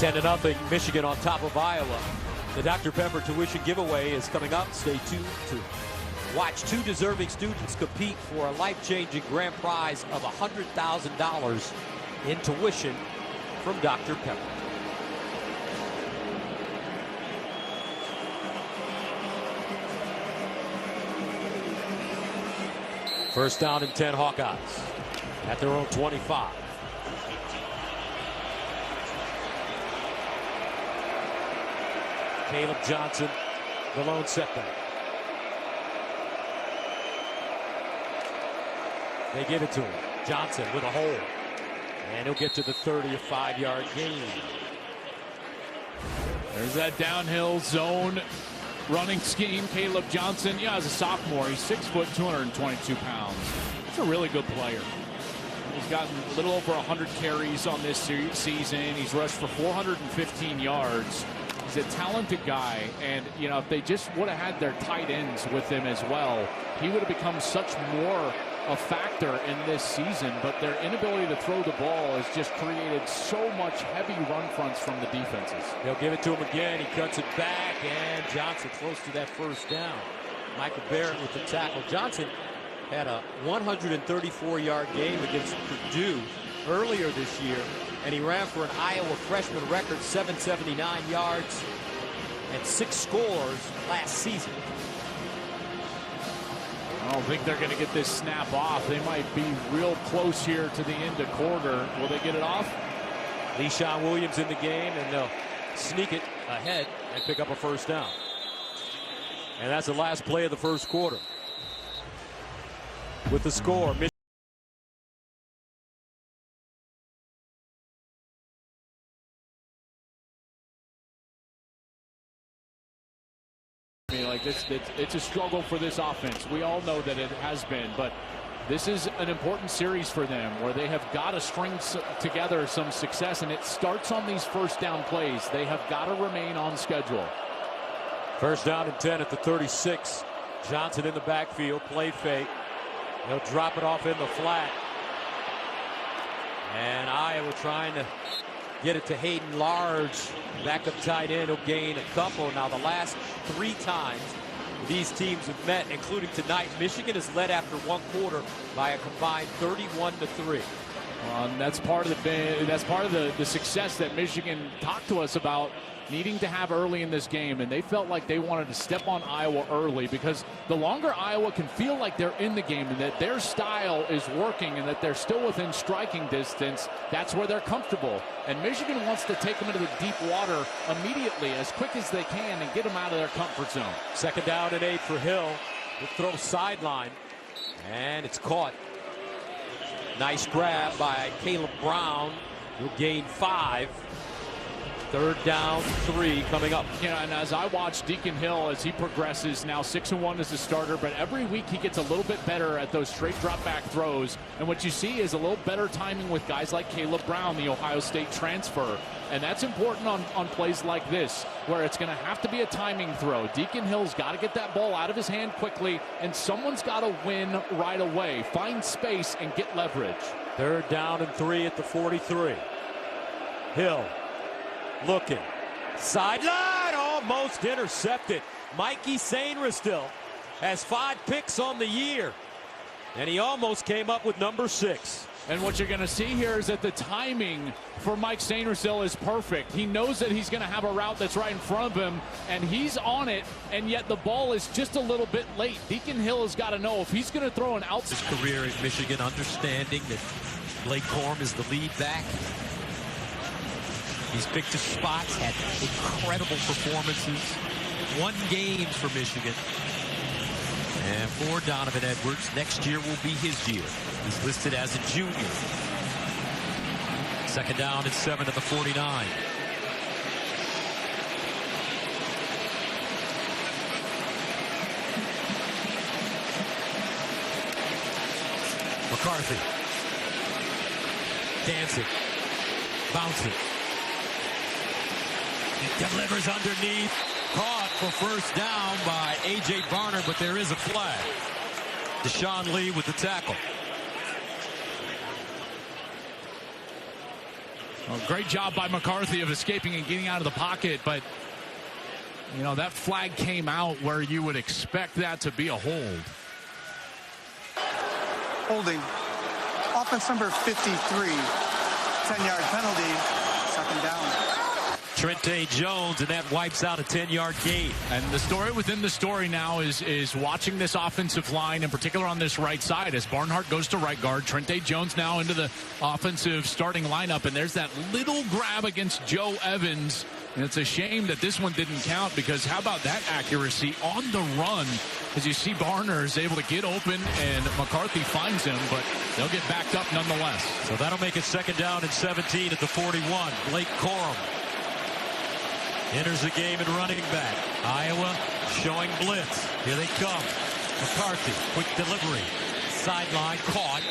10-0, Michigan on top of Iowa. The Dr. Pepper tuition giveaway is coming up. Stay tuned to watch two deserving students compete for a life-changing grand prize of $100,000 in tuition from Dr. Pepper. First down and 10, Hawkeyes at their own 25. Caleb Johnson, the lone setback. They give it to him. Johnson with a hole. And he'll get to the 30, a 5-yard gain. There's that downhill zone running scheme. Caleb Johnson, as a sophomore, he's 6 foot, 222 pounds. He's a really good player. He's gotten a little over 100 carries on this season. He's rushed for 415 yards. He's a talented guy, and if they just would have had their tight ends with him as well, he would have become such more a factor in this season. But their inability to throw the ball has just created so much heavy run fronts from the defenses. They'll give it to him again. He cuts it back, and Johnson close to that first down. Michael Barrett with the tackle. Johnson had a 134-yard game against Purdue earlier this year, and he ran for an Iowa freshman record 779 yards and 6 scores last season. I don't think they're going to get this snap off. They might be real close here to the end of quarter. Will they get it off? Le'Shawn Williams in the game, and they'll sneak it ahead and pick up a first down. And that's the last play of the first quarter. With the score, it's a struggle for this offense. We all know that it has been, but this is an important series for them where they have got to string together some success, and it starts on these first down plays. They have got to remain on schedule. First down and 10 at the 36. Johnson in the backfield, play fake. He'll drop it off in the flat. And Iowa trying to get it to Hayden Large. Backup tight end will gain a couple. Now, the last 3 times these teams have met, including tonight, Michigan has led after one quarter by a combined 31-3. And that's part of the success that Michigan talked to us about needing to have early in this game, and they felt like they wanted to step on Iowa early, because the longer Iowa can feel like they're in the game and that their style is working and that they're still within striking distance, that's where they're comfortable. And Michigan wants to take them into the deep water immediately, as quick as they can, and get them out of their comfort zone. Second down and 8 for Hill. The throw sideline, and it's caught. Nice grab by Caleb Brown. He'll gain 5. Third down, 3 coming up. And as I watch Deacon Hill as he progresses, now 6-1 as a starter, but every week he gets a little bit better at those straight drop back throws. And what you see is a little better timing with guys like Caleb Brown, the Ohio State transfer. And that's important on plays like this, where it's going to have to be a timing throw. Deacon Hill's got to get that ball out of his hand quickly, and someone's got to win right away. Find space and get leverage. Third down and 3 at the 43. Hill looking. Sideline, almost intercepted. Mikey Sainristil has 5 picks on the year, and he almost came up with number 6. And what you're going to see here is that the timing for Mike Sainristil is perfect. He knows that he's going to have a route that's right in front of him, and he's on it, and yet the ball is just a little bit late. Deacon Hill has got to know if he's going to throw an outside. His career at Michigan, understanding that Blake Corum is the lead back. He's picked his spots, had incredible performances, won games for Michigan. And for Donovan Edwards, next year will be his year. He's listed as a junior. Second down and 7 at the 49. McCarthy. Dancing. Bouncing. He delivers underneath. Caught for first down by A.J. Barner, but there is a flag. Deshaun Lee with the tackle. Well, great job by McCarthy of escaping and getting out of the pocket, but you know, that flag came out where you would expect that to be a hold. Holding. Offense number 53. 10-yard penalty. Second down. Trente Jones, and that wipes out a 10-yard gain. And the story within the story now is watching this offensive line, in particular on this right side, as Barnhart goes to right guard. Trente Jones now into the offensive starting lineup, and there's that little grab against Joe Evans. And it's a shame that this one didn't count, because how about that accuracy on the run? As you see, Barner is able to get open, and McCarthy finds him, but they'll get backed up nonetheless. So that'll make it second down and 17 at the 41. Blake Corum enters the game and running back. Iowa showing blitz. Here they come. McCarthy, quick delivery. Sideline caught.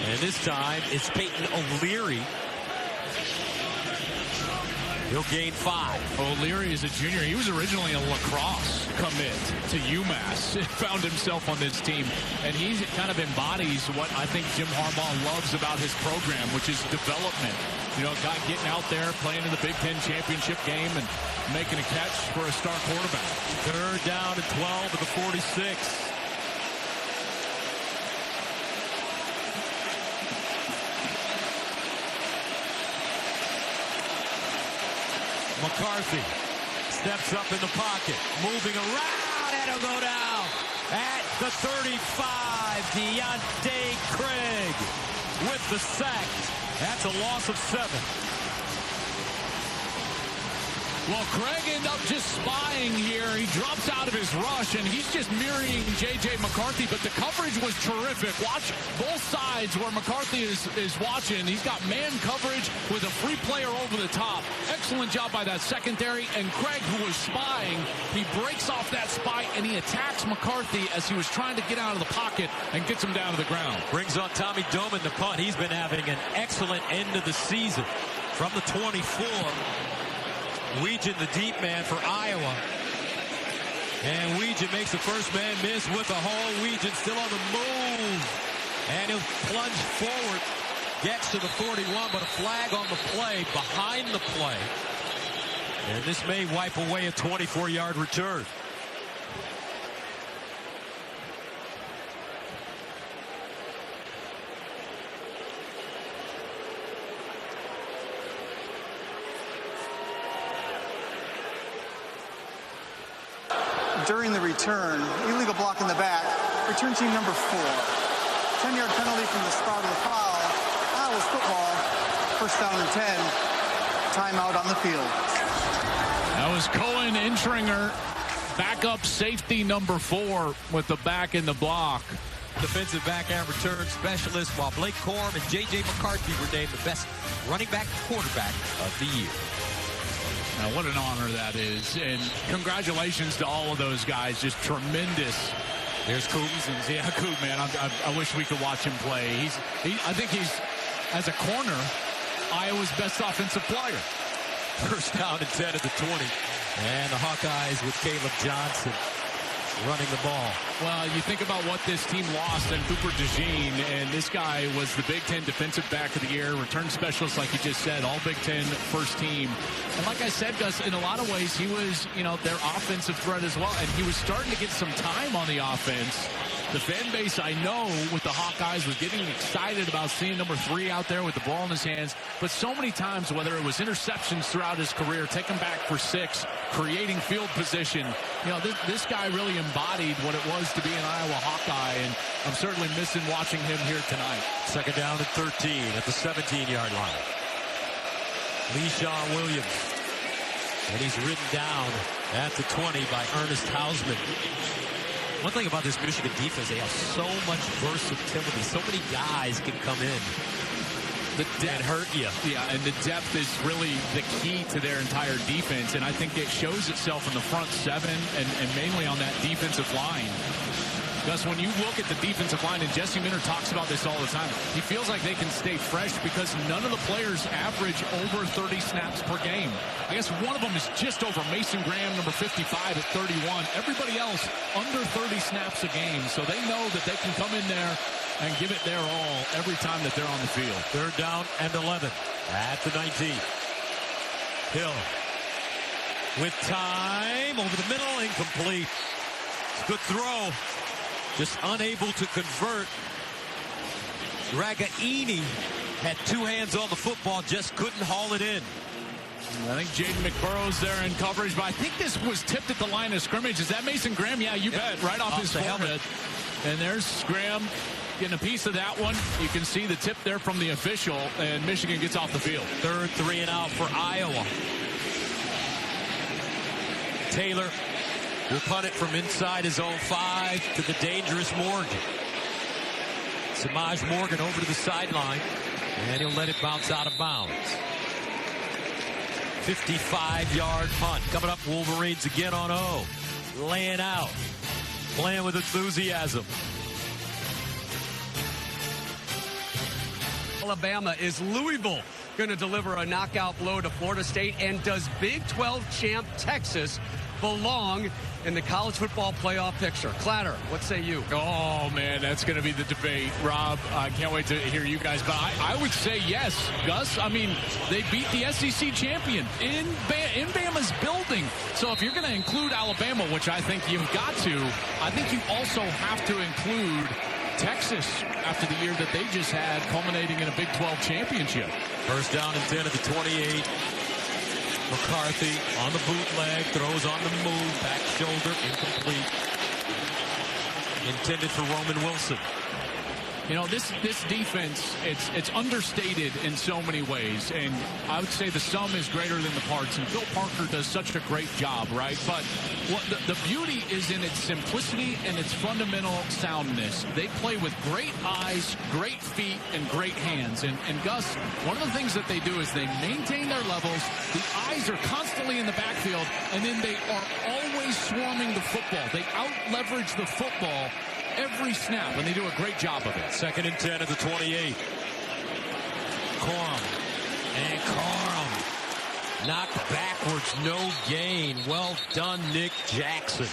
And this time it's Peyton O'Leary. He'll gain 5. O'Leary is a junior. He was originally a lacrosse commit to UMass. Found himself on this team. And he kind of embodies what I think Jim Harbaugh loves about his program, which is development. You know, a guy getting out there, playing in the Big Ten championship game and making a catch for a star quarterback. Third down and 12 at the 46. McCarthy steps up in the pocket, moving around, and he'll go down at the 35. Deontay Craig with the sack. That's a loss of 7. Well, Craig ended up just spying here. He drops out of his rush, and he's just mirroring J.J. McCarthy, but the coverage was terrific. Watch both sides where McCarthy is watching. He's got man coverage with a free player over the top. Excellent job by that secondary, and Craig, who was spying, he breaks off that spy, and he attacks McCarthy as he was trying to get out of the pocket and gets him down to the ground. Brings on Tommy Doman, the punt. He's been having an excellent end of the season. From the 24, Weegan, the deep man for Iowa. And Weegan makes the first man miss with a hole. Weegan still on the move. And he'll plunge forward. Gets to the 41, but a flag on the play, behind the play. And this may wipe away a 24-yard return. During the return, illegal block in the back, return team number 4. 10-yard penalty from the start of the foul. Iowa's football, first down and 10. Timeout on the field. That was Cohen Intringer, backup safety number 4 with the back in the block. Defensive back and return specialist, while Blake Corum and J.J. McCarthy were named the best running back quarterback of the year. Now, what an honor that is, and congratulations to all of those guys. Just tremendous. There's Coop. Yeah, Coop, man. I wish we could watch him play. I think he's, as a corner, Iowa's best offensive player. First down and 10 at the 20. And the Hawkeyes with Caleb Johnson running the ball. Well, you think about what this team lost in Cooper DeJean, and this guy was the Big Ten Defensive Back of the Year, return specialist, like you just said, all Big Ten first team. And like I said, Gus, in a lot of ways, he was, their offensive threat as well, and he was starting to get some time on the offense. The fan base, I know, with the Hawkeyes was getting excited about seeing number 3 out there with the ball in his hands. But so many times, whether it was interceptions throughout his career, taking back for 6, creating field position, this guy really embodied what it was to be an Iowa Hawkeye, and I'm certainly missing watching him here tonight. Second down and 13 at the 17-yard line. Le'Shawn Williams. And he's ridden down at the 20 by Ernest Hausman. One thing about this Michigan defense, they have so much versatility. So many guys can come in and hurt you. Yeah, and the depth is really the key to their entire defense. And I think it shows itself in the front 7 and mainly on that defensive line. Gus, when you look at the defensive line, and Jesse Minter talks about this all the time, he feels like they can stay fresh because none of the players average over 30 snaps per game. I guess one of them is just over Mason Graham, number 55 at 31. Everybody else under 30 snaps a game. So they know that they can come in there and give it their all every time that they're on the field. 3rd down and 11 at the 19. Hill with time over the middle, incomplete. Good throw, just unable to convert. Ragaini had 2 hands on the football, just couldn't haul it in. I think Jaden McBurrow's there in coverage, but I think this was tipped at the line of scrimmage. Is that Mason Graham? Yeah, you bet. Right off his forehead. And there's Graham getting a piece of that one. You can see the tip there from the official, and Michigan gets off the field. 3rd 3 and out for Iowa. Taylor will punt it from inside his own 5 to the dangerous Morgan. Samaj Morgan over to the sideline, and he'll let it bounce out of bounds. 55-yard punt. Coming up, Wolverines again on O. Laying out. Playing with enthusiasm. Alabama. Is Louisville going to deliver a knockout blow to Florida State? And does Big 12 champ Texas belong in the college football playoff picture? Clatter, what say you? Oh, man, that's going to be the debate. Rob, I can't wait to hear you guys. But I would say yes, Gus. I mean, they beat the SEC champion in Bama's building. So if you're going to include Alabama, which I think you've got to, I think you also have to include Texas after the year that they just had, culminating in a Big 12 championship. 1st down and 10 at the 28. McCarthy on the bootleg, throws on the move, back shoulder, incomplete. Intended for Roman Wilson. You know, this defense, it's understated in so many ways, and I would say the sum is greater than the parts, and Phil Parker does such a great job, right? But what the beauty is in its simplicity and its fundamental soundness. They play with great eyes, great feet, and great hands. And Gus, one of the things that they do is they maintain their levels. The eyes are constantly in the backfield, and then they are always swarming the football. They out-leverage the football every snap, and they do a great job of it. 2nd and 10 at the 28. Corum. And Corum knocked backwards, no gain. Well done, Nick Jackson.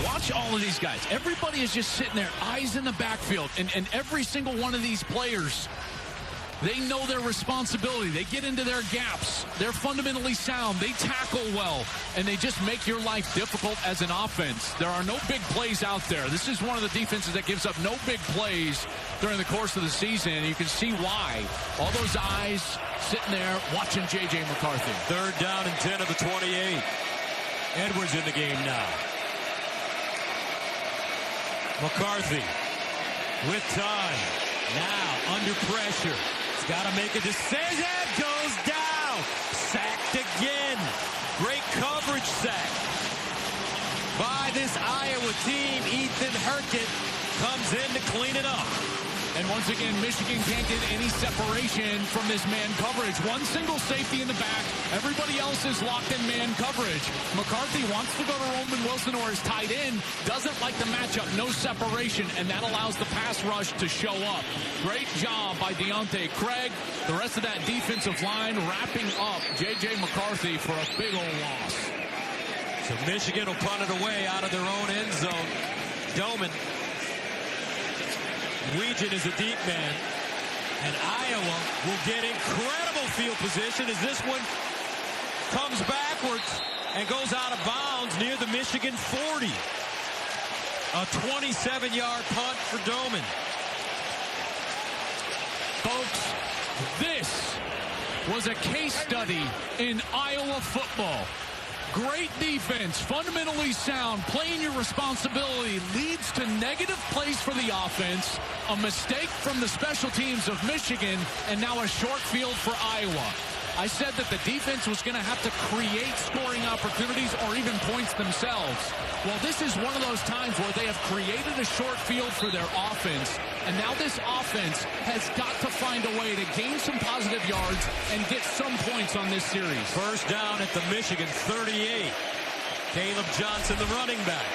Watch all of these guys. Everybody is just sitting there, eyes in the backfield, and every single one of these players, they know their responsibility. They get into their gaps. They're fundamentally sound. They tackle well, and they just make your life difficult as an offense. There are no big plays out there. This is one of the defenses that gives up no big plays during the course of the season, and you can see why. All those eyes sitting there watching J.J. McCarthy. 3rd down and 10 of the 28. Edwards in the game now. McCarthy with time. Now under pressure. Got to make a decision. Goes down. Sacked again. Great coverage sack by this Iowa team. Ethan Herkett comes in to clean it up. And once again, Michigan can't get any separation from this man coverage. One single safety in the back. Everybody else is locked in man coverage. McCarthy wants to go to Roman Wilson or his tight end. Doesn't like the matchup. No separation. And that allows the pass rush to show up. Great job by Deontay Craig. The rest of that defensive line wrapping up J.J. McCarthy for a big old loss. So Michigan will punt it away out of their own end zone. Doman. Weegan is a deep man, and Iowa will get incredible field position as this one comes backwards and goes out of bounds near the Michigan 40. A 27-yard punt for Doman. Folks, this was a case study in Iowa football. Great defense, fundamentally sound, playing your responsibility, leads to negative plays for the offense, a mistake from the special teams of Michigan, and now a short field for Iowa. I said that the defense was going to have to create scoring opportunities or even points themselves. Well, this is one of those times where they have created a short field for their offense, and now this offense has got to find a way to gain some positive yards and get some points on this series. 1st down at the Michigan 38. Caleb Johnson, the running back.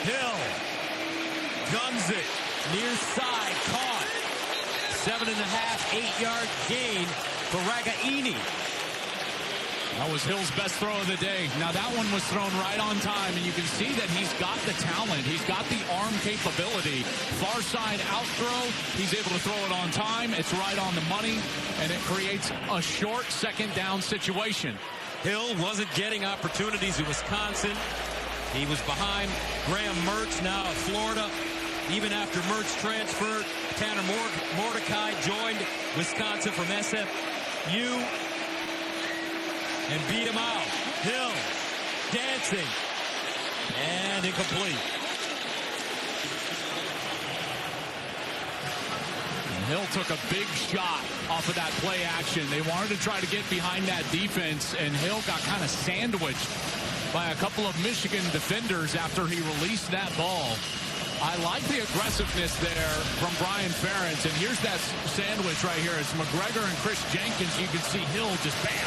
Hill guns it near side, caught. 7.5, 8-yard gain for Ragaini. That was Hill's best throw of the day. Now that one was thrown right on time, and you can see that he's got the talent. He's got the arm capability. Far side out throw. He's able to throw it on time. It's right on the money, and it creates a short second down situation. Hill wasn't getting opportunities in Wisconsin. He was behind Graham Mertz, now at Florida. Even after Mertz transferred, Tanner Mordecai joined Wisconsin from SFU and beat him out. Hill dancing and incomplete. Hill took a big shot off of that play action. They wanted to try to get behind that defense, and Hill got kind of sandwiched by a couple of Michigan defenders after he released that ball. I like the aggressiveness there from Brian Ferentz, and here's that sandwich right here. It's McGregor and Chris Jenkins. You can see Hill just bam.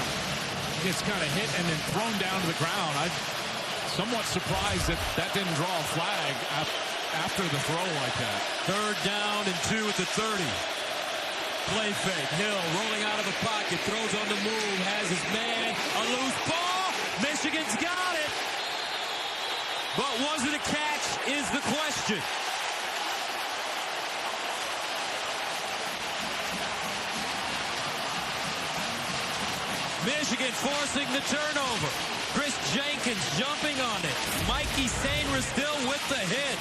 Gets kind of hit and then thrown down to the ground. I'm somewhat surprised that that didn't draw a flag after the throw like that. 3rd down and 2 at the 30. Play fake. Hill rolling out of the pocket. Throws on the move. Has his man. A loose ball. Michigan's got it. But was it a catch is the question. Michigan forcing the turnover. Chris Jenkins jumping on it. Mikey Sainristil still with the hit.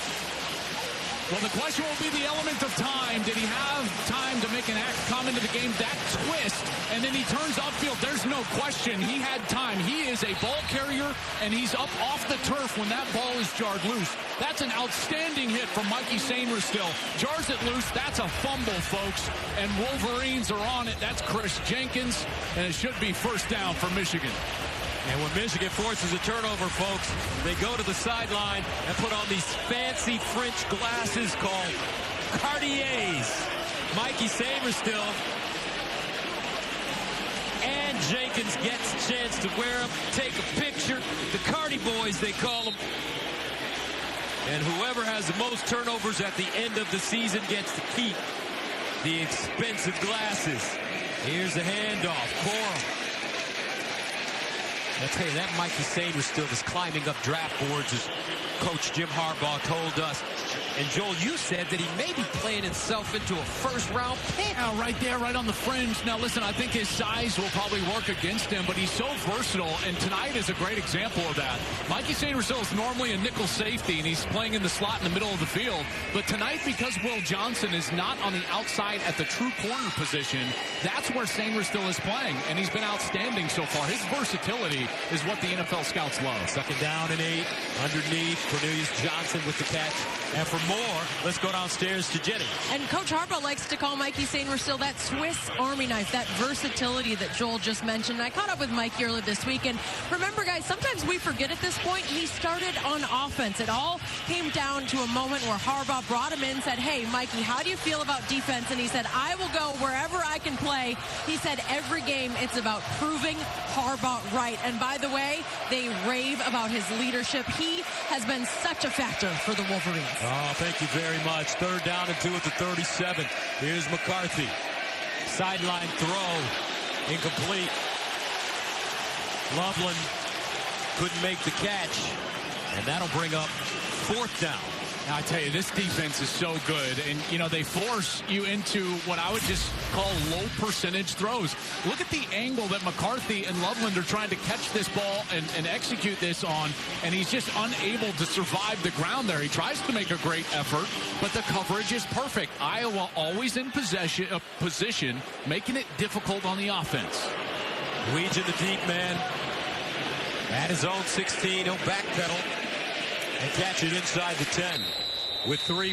Well, the question will be the element of time. Did he have time to make an come into the game? That twist, and then he turns upfield. There's no question. He had time. He is a ball carrier, and he's up off the turf when that ball is jarred loose. That's an outstanding hit from Mikey Sainristil. Jars it loose. That's a fumble, folks. And Wolverines are on it. That's Chris Jenkins, and it should be 1st down for Michigan. And when Michigan forces a turnover, folks, they go to the sideline and put on these fancy French glasses called Cartiers. Mikey Sainristil and Jenkins gets a chance to wear them, take a picture. The Cardi Boys, they call them. And whoever has the most turnovers at the end of the season gets to keep the expensive glasses. Here's the handoff. Corum. I tell you, that Mikey Sainristil is climbing up draft boards, as Coach Jim Harbaugh told us. And Joel, you said that he may be playing himself into a 1st-round pick. Yeah, right there, right on the fringe. Now, listen, I think his size will probably work against him, but he's so versatile, and tonight is a great example of that. Mikey Sainristil is normally a nickel safety, and he's playing in the slot in the middle of the field. But tonight, because Will Johnson is not on the outside at the true corner position, that's where Sainristil is playing, and he's been outstanding so far. His versatility is what the NFL scouts love. 2nd down and 8. Underneath, Cornelius Johnson with the catch. And for more, let's go downstairs to Jenny. And Coach Harbaugh likes to call Mikey Sainristil that Swiss Army knife, that versatility that Joel just mentioned. I caught up with Mike earlier this week, and remember, guys, sometimes we forget at this point he started on offense. It all came down to a moment where Harbaugh brought him in, said, hey, Mikey, how do you feel about defense? And he said, I will go wherever I can play. He said every game it's about proving Harbaugh right. And by the way, they rave about his leadership. He has been such a factor for the Wolverines. Oh, thank you very much. 3rd down and 2 at the 37. Here's McCarthy. Sideline throw. Incomplete. Loveland couldn't make the catch. And that'll bring up 4th down. Now, I tell you, this defense is so good. And, you know, they force you into what I would just call low percentage throws. Look at the angle that McCarthy and Loveland are trying to catch this ball and execute this on. And he's just unable to survive the ground there. He tries to make a great effort, but the coverage is perfect. Iowa always in position, making it difficult on the offense. Weege in the deep man. At his own 16, he'll backpedal and catch it inside the 10 with 3